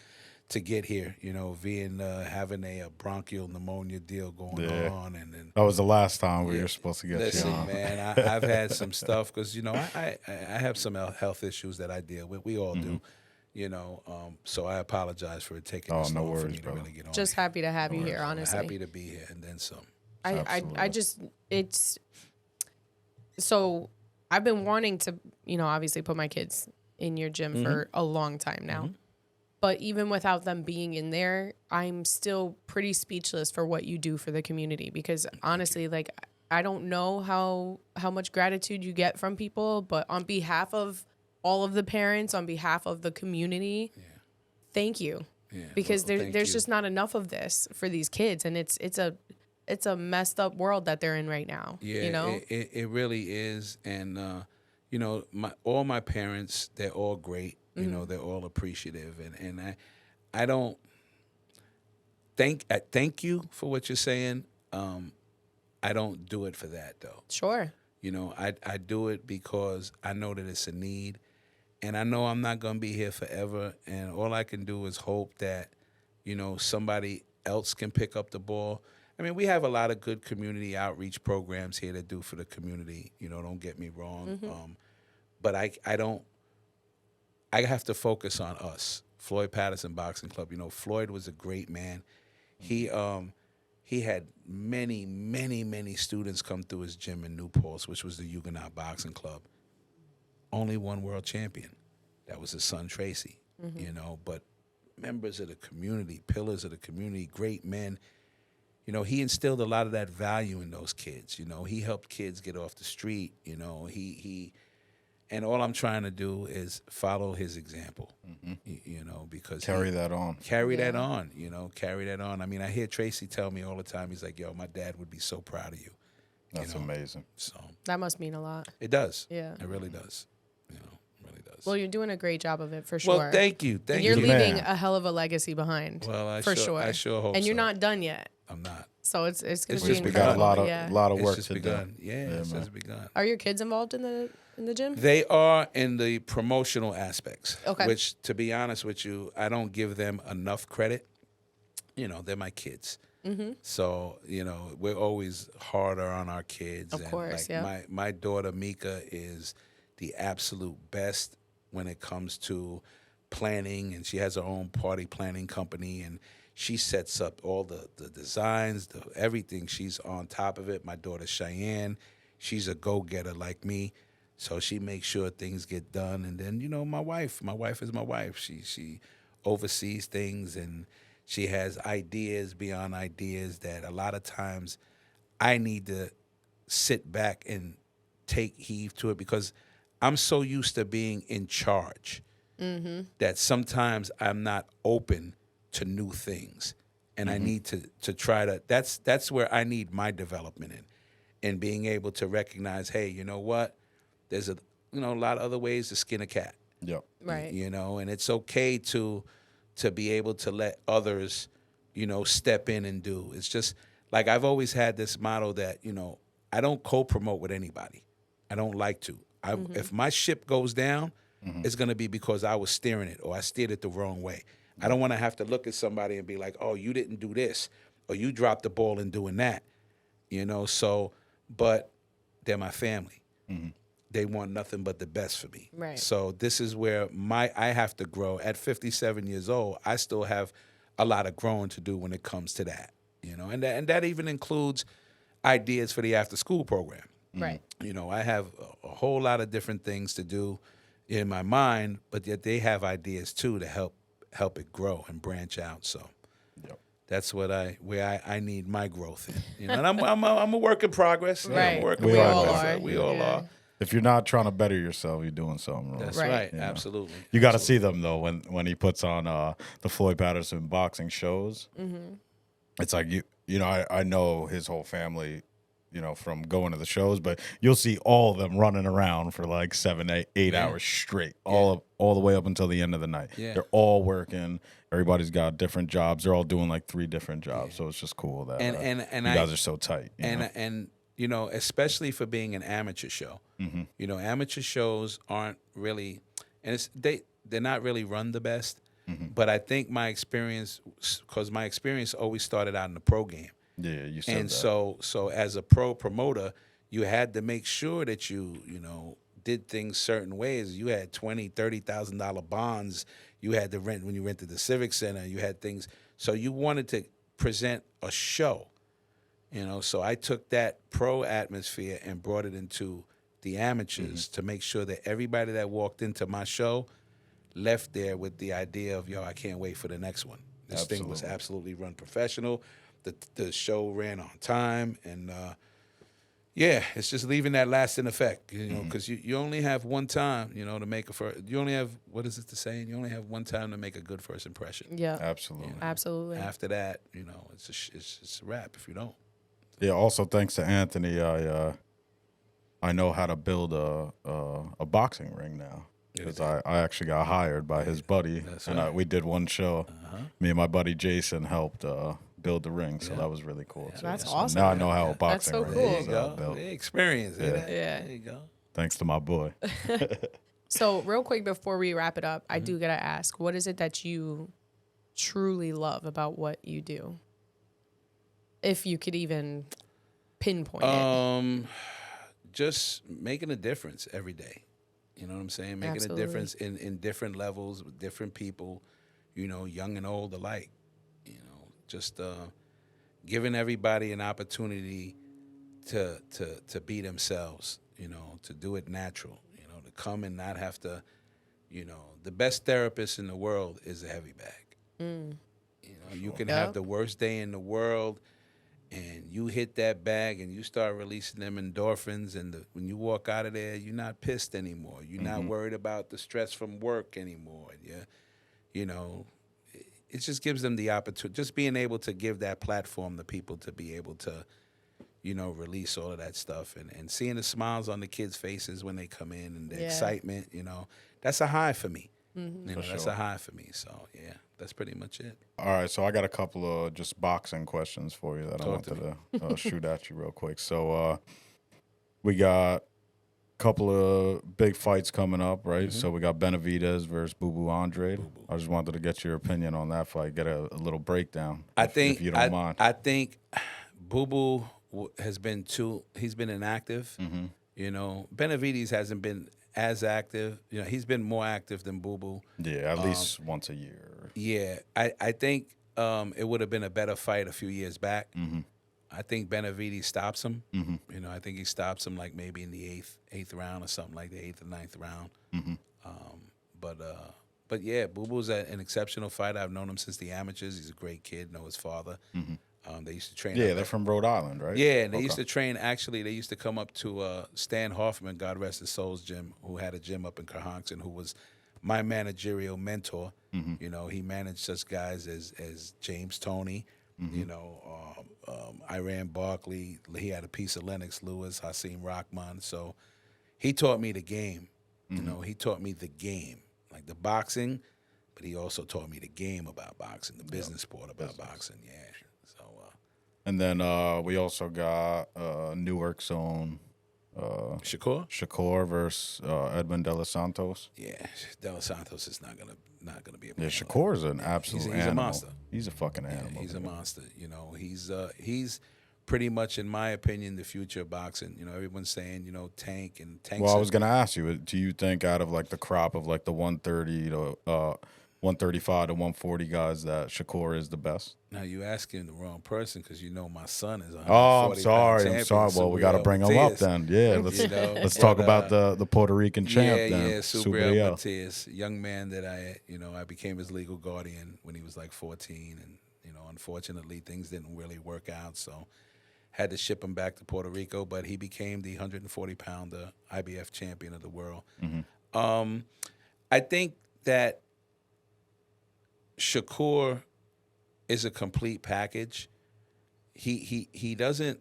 to get here, having a bronchial pneumonia deal going on. And that was the last time we were supposed to get listen, you on. man, I've had some stuff because, I have some health issues that I deal with. We all do. So I apologize for it taking this no long for worries, me brother. to really get on. Just happy to have you here, honestly. Happy to be here, and then some. So I've been wanting to, obviously put my kids in your gym for a long time now. But even without them being in there, I'm still pretty speechless for what you do for the community, because honestly, like, I don't know how much gratitude you get from people, but on behalf of all of the parents, on behalf of the community, thank you. Yeah, because thank there's you. just not enough of this for these kids, and it's a messed up world that they're in right now. Yeah, it really is. And all my parents, they're all great. They're all appreciative, and I don't thank you for what you're saying. I don't do it for that though. Sure. I do it because I know that it's a need, and I know I'm not gonna be here forever. And all I can do is hope that somebody else can pick up the ball. I mean, we have a lot of good community outreach programs here that do for the community. Don't get me wrong. But I don't. I have to focus on us, Floyd Patterson Boxing Club. Floyd was a great man. He had many students come through his gym in New Paltz, which was the Huguenot Boxing Club. Only one world champion. That was his son, Tracy. But members of the community, pillars of the community, great men. He instilled a lot of that value in those kids. He helped kids get off the street. And all I'm trying to do is follow his example, because Carry that on. Carry that on. I mean, I hear Tracy tell me all the time, he's like, yo, my dad would be so proud of you. That's amazing. So That must mean a lot. it does. Yeah. It really does. Really does. Well, you're doing a great job of it, for sure. Well, thank you. And you're leaving a hell of a legacy behind. Well, I for sure hope And you're so. not done yet. I'm not. So it's going It's to be just We incredible. got a lot of It's work just to begun. do. Yeah, it's just begun. Are your kids involved in the gym? They are in the promotional aspects. Okay. Which, to be honest with you, I don't give them enough credit. They're my kids. So, we're always harder on our kids. Of course, yeah. My daughter, Mika, is the absolute best when it comes to planning, and she has her own party planning company, and she sets up all the designs, everything. She's on top of it. My daughter, Cheyenne, she's a go-getter like me. So she makes sure things get done. And then, my wife is my wife. She oversees things, and she has ideas beyond ideas that a lot of times I need to sit back and take heed to it, because I'm so used to being in charge that sometimes I'm not open to new things. And I need to try to, that's where I need my development in being able to recognize, hey, you know what? There's a lot of other ways to skin a cat. Yep. Right. And it's okay to be able to let others, step in and do. It's just like I've always had this motto that, I don't co-promote with anybody. I don't like to. If my ship goes down, it's going to be because I was steering it or I steered it the wrong way. I don't want to have to look at somebody and be like, oh, you didn't do this or you dropped the ball in doing that. So, but they're my family. They want nothing but the best for me. Right. So this is where I have to grow. At 57 years old, I still have a lot of growing to do when it comes to that, and that even includes ideas for the after school program. Right. I have a whole lot of different things to do in my mind, but yet they have ideas too to help it grow and branch out. So that's where I need my growth in. And I'm a work in progress. Right. We all are. We all Yeah. are. If you're not trying to better yourself, you're doing something wrong. That's Right. right. You know. Absolutely. You got to see them though when he puts on the Floyd Patterson boxing shows. It's like I know his whole family, from going to the shows, but you'll see all of them running around for like 7, 8 hours straight, all the way up until the end of the night. Yeah. They're all working. Everybody's got different jobs. They're all doing like 3 different jobs. So it's just cool that And you guys are so tight. And especially for being an amateur show, amateur shows aren't really, and they're not really run the best. But I think my experience always started out in the pro game. Yeah, you said And that. so as a pro promoter, you had to make sure that you did things certain ways. You had $20,000-$30,000 bonds. You had to rent when you rented the Civic Center. You had things. So you wanted to present a show. So I took that pro atmosphere and brought it into the amateurs to make sure that everybody that walked into my show left there with the idea of, I can't wait for the next one. This thing was absolutely run professional. The show ran on time, and it's just leaving that lasting effect, because you only have one time, to make you only have, what is it the saying? You only have one time to make a good first impression. Yeah. Absolutely. Absolutely. After that, it's a wrap if you don't. Yeah. Also, thanks to Anthony, I know how to build a boxing ring now. Because I actually got hired by his buddy, and we did one show. Me and my buddy Jason helped build the ring, so that was really cool. Yeah, too. that's So awesome. Now I know how a boxing so ring cool. is There you go. built. The experience. Yeah. Yeah. There you go. Thanks to my boy. So real quick before we wrap it up, I do gotta ask, what is it that you truly love about what you do? If you could even pinpoint it. Just making a difference every day. You know what I'm saying? Making Absolutely. a difference in different levels with different people, young and old alike. Just giving everybody an opportunity to be themselves, to do it natural, to come and not have to, the best therapist in the world is a heavy bag. You can have the worst day in the world, and you hit that bag and you start releasing them endorphins, and when you walk out of there, you're not pissed anymore. You're not worried about the stress from work anymore. It just gives them the opportunity, just being able to give that platform to people to be able to, release all of that stuff, and seeing the smiles on the kids' faces when they come in, and the excitement, that's a high for me. That's a high for me. So, that's pretty much it. All right, so I got a couple of just boxing questions for you that I wanted to shoot at you real quick. So we got a couple of big fights coming up, right? So we got Benavidez versus Boo Boo Andre. I just wanted to get your opinion on that fight, get a little breakdown, if you don't mind. I think Boo Boo has been he's been inactive. Benavidez hasn't been as active. He's been more active than Boo Boo. Yeah, at least once a year. Yeah, I think it would have been a better fight a few years back. I think Benavidez stops him. I think he stops him like maybe in the eighth round or something like the 8th or 9th round. But yeah, Boo Boo's an exceptional fighter. I've known him since the amateurs. He's a great kid. Know his father. They used to train. Yeah, they're from Rhode Island, right? Yeah, and they used to train. Actually, they used to come up to Stan Hoffman, God rest his soul's gym, who had a gym up in Cohonson, who was my managerial mentor. He managed such guys as James Toney, Iran Barkley. He had a piece of Lennox Lewis, Hasim Rahman. So he taught me the game. He taught me the game, like the boxing, but he also taught me the game about boxing, the business sport about boxing. Yeah. So. And then we also got Newark's own Shakur versus Edmund De Los Santos. Yeah, De Los Santos is not gonna be able. Yeah, Shakur is an absolute animal. He's a monster. He's a fucking animal. He's a monster. He's pretty much, in my opinion, the future of boxing. Everyone's saying, Tank and Tank. Well, I was gonna ask you, do you think out of like the crop of like the 130 to 135 to 140 guys that Shakur is the best. Now you asking the wrong person because you know my son is 140 Oh, I'm sorry. champion, I'm sorry. Well, we got to bring him up then. Yeah, let's talk about the Puerto Rican champ then. Yeah, Subriel Matias, young man that I became his legal guardian when he was like 14, and unfortunately things didn't really work out, so had to ship him back to Puerto Rico, but he became the 140-pounder IBF champion of the world. Mm-hmm. I think that Shakur is a complete package. He doesn't.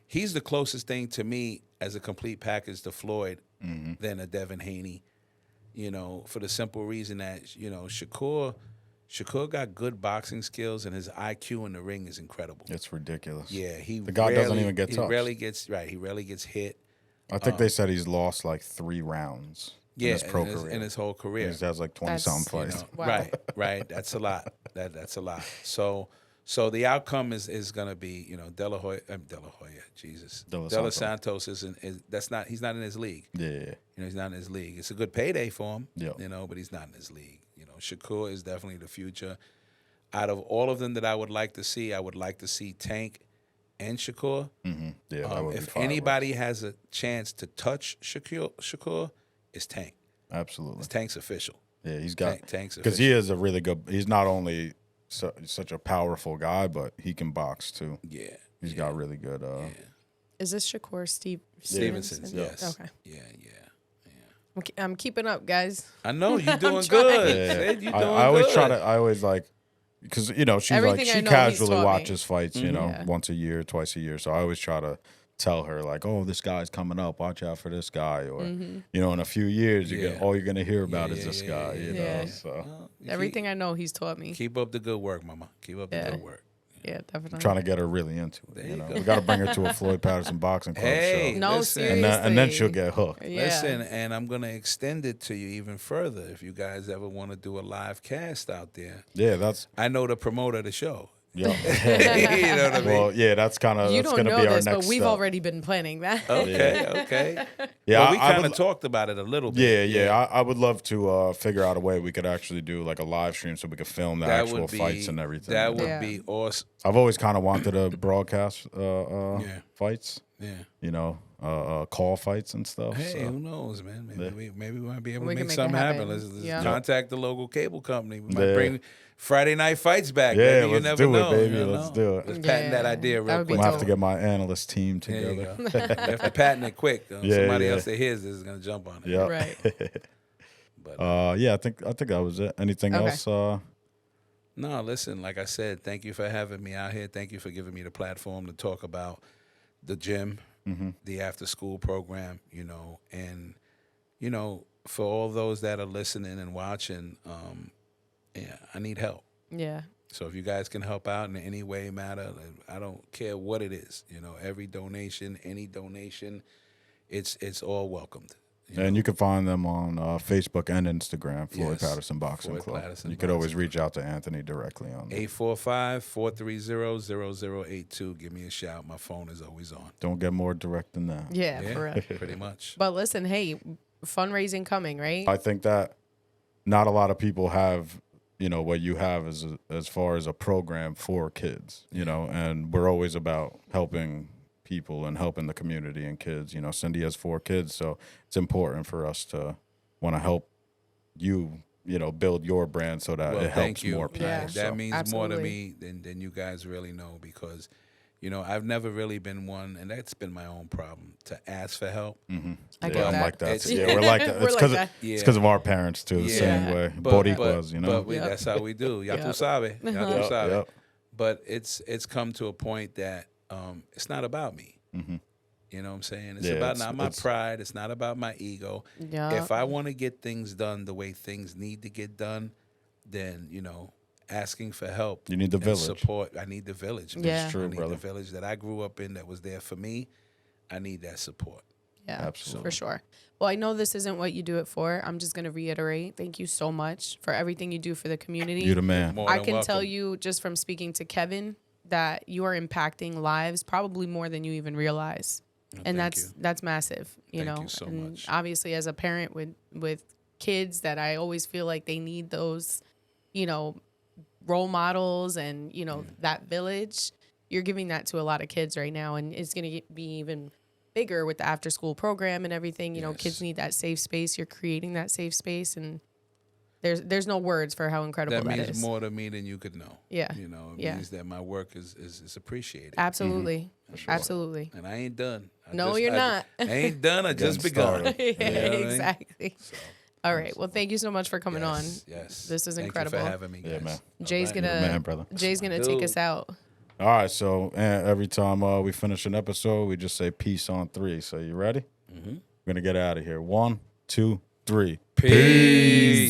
He's the closest thing to me as a complete package to Floyd than a Devin Haney. For the simple reason that Shakur got good boxing skills, and his IQ in the ring is incredible. It's ridiculous. Yeah, the guy doesn't even get touched. He rarely gets hit. I think they said he's lost like 3 rounds. In his pro career. In his whole career. He has like 20-something fights. Wow. Right. That's a lot. That's a lot. So the outcome is going to be, De La Hoya, Jesus. De La Santos he's not in his league. Yeah. He's not in his league. It's a good payday for him, yeah. But he's not in his league. Shakur is definitely the future. Out of all of them that I would like to see, Tank and Shakur. Mm-hmm. Yeah, that would be if anybody has a chance to touch Shakur, it's Tank. Absolutely. It's Tank's official. Yeah, he's got Tank's official. Because he is a really good. He's not only such a powerful guy, but he can box too. Yeah, he's got really good. Is this Shakur Stevenson? Yes. Okay. Yeah. I'm keeping up, guys. I know you're doing good. Yeah. Sid, you're doing I always good. try to. I always like. Because she's Everything she I know, casually he's taught watches me. fights, once a year, twice a year. So I always try to tell her like, "Oh, this guy's coming up. Watch out for this guy." Or in a few years, all you're gonna hear about is this guy. You know, so Well, Everything I know, he's taught me. keep up the good work, Mama. Keep up the good work. Yeah, definitely. I'm trying to get her really into it. There you go. We got to bring her to a Floyd Patterson Boxing Club Hey, show, No, listen. seriously. and then she'll get hooked. Yeah. Listen, and I'm gonna extend it to you even further. If you guys ever want to do a live cast out there, Yeah, that's I know the promoter of the show. yeah. You know what I mean? Well, yeah, that's kind of You that's don't going to know be our this, next but we've step. already been planning that. Okay. Yeah, Well, we I kind would- of talked about it a little bit. Yeah. I would love to figure out a way we could actually do like a live stream so we could film the That actual would be fights and everything. That would Yeah. be awesome. I've always kind of wanted to broadcast fights. Yeah. Call fights and stuff. Hey, so. who knows, man? Maybe we might be able We to can make make it something happen. happen. Let's Yeah. contact the local cable company. We might Yeah. bring Friday night fights back. Yeah, baby. You let's never do it, know. baby. You Let's know? do it. Let's patent that Yeah. idea That real would be quick. I'm gonna have to dope. get my analyst team There you together. go. You have to patent it quick. Yeah, Somebody yeah. else that hears this is gonna jump on it. Yeah. Right. But Yeah, I think that was it. Anything Okay. else? no, listen. Like I said, thank you for having me out here. Thank you for giving me the platform to talk about the gym, the after school program. And for all those that are listening and watching, I need help. Yeah. So if you guys can help out in any way matter, I don't care what it is. Every donation, any donation, it's all welcomed. And you can find them on Facebook and Instagram, Floyd Yes, Patterson Boxing Floyd Club. Patterson You could Boxing always reach out to Anthony directly on that. 845-430-0082. Give me a shout. My phone is always on. Don't get more direct than that. Yeah, for real. Pretty much. But listen, hey, fundraising coming, right? I think that not a lot of people have, what you have as far as a program for kids, and we're always about helping people and helping the community and kids. Cindy has 4 kids, so it's important for us to want to help you, build your brand so that it helps more people. Yeah. That So- means more to Absolutely. me than you guys really know, because I've never really been one, and that's been my own problem, to ask for help. I Yeah, get I'm that. like that. It's- Yeah, we're like that. We're It's like because that. it's because of our parents too. The same way. Boricuas, But Yep. that's how we do. Ya tu Yep. sabe. Ya tu Yep, sabe. yep. But it's come to a point that it's not about me. Mhm. You know what I'm saying? It's Yeah, about it's- not my it's- pride. It's not about my ego. Yeah. If I want to get things done the way things need to get done, then asking for help. You need the and village. support. I need the village. Man. Yeah. It's true, I need brother. the village that I grew up in that was there for me. I need that support. Yeah, Absolutely. for sure. Well, I know this isn't what you do it for. I'm just going to reiterate. Thank you so much for everything you do for the community. You the man. More I than can tell welcome. you just from speaking to Kevin that you are impacting lives probably more than you even realize. And thank that's massive, Thank you so and much. obviously as a parent with kids that I always feel like they need those role models and, that village, you're giving that to a lot of kids right now. And it's going to be even bigger with the after school program and everything. Kids need that safe space. You're creating that safe space. And there's no words for how incredible that is. That means more to me than you could know. Yeah. It means that my work is appreciated. Absolutely. Sure. Absolutely. And I ain't done. You're not. I ain't done. I just begun. Exactly. So, all right. Well, thank you so much for coming on. Yes. This was incredible. Thank you for having me, guys. Yeah, man. Jay's gonna take us out. All right, so every time we finish an episode, we just say peace on 3. So you ready? Mm-hmm. We're going to get out of here. 1, 2, 3. Peace.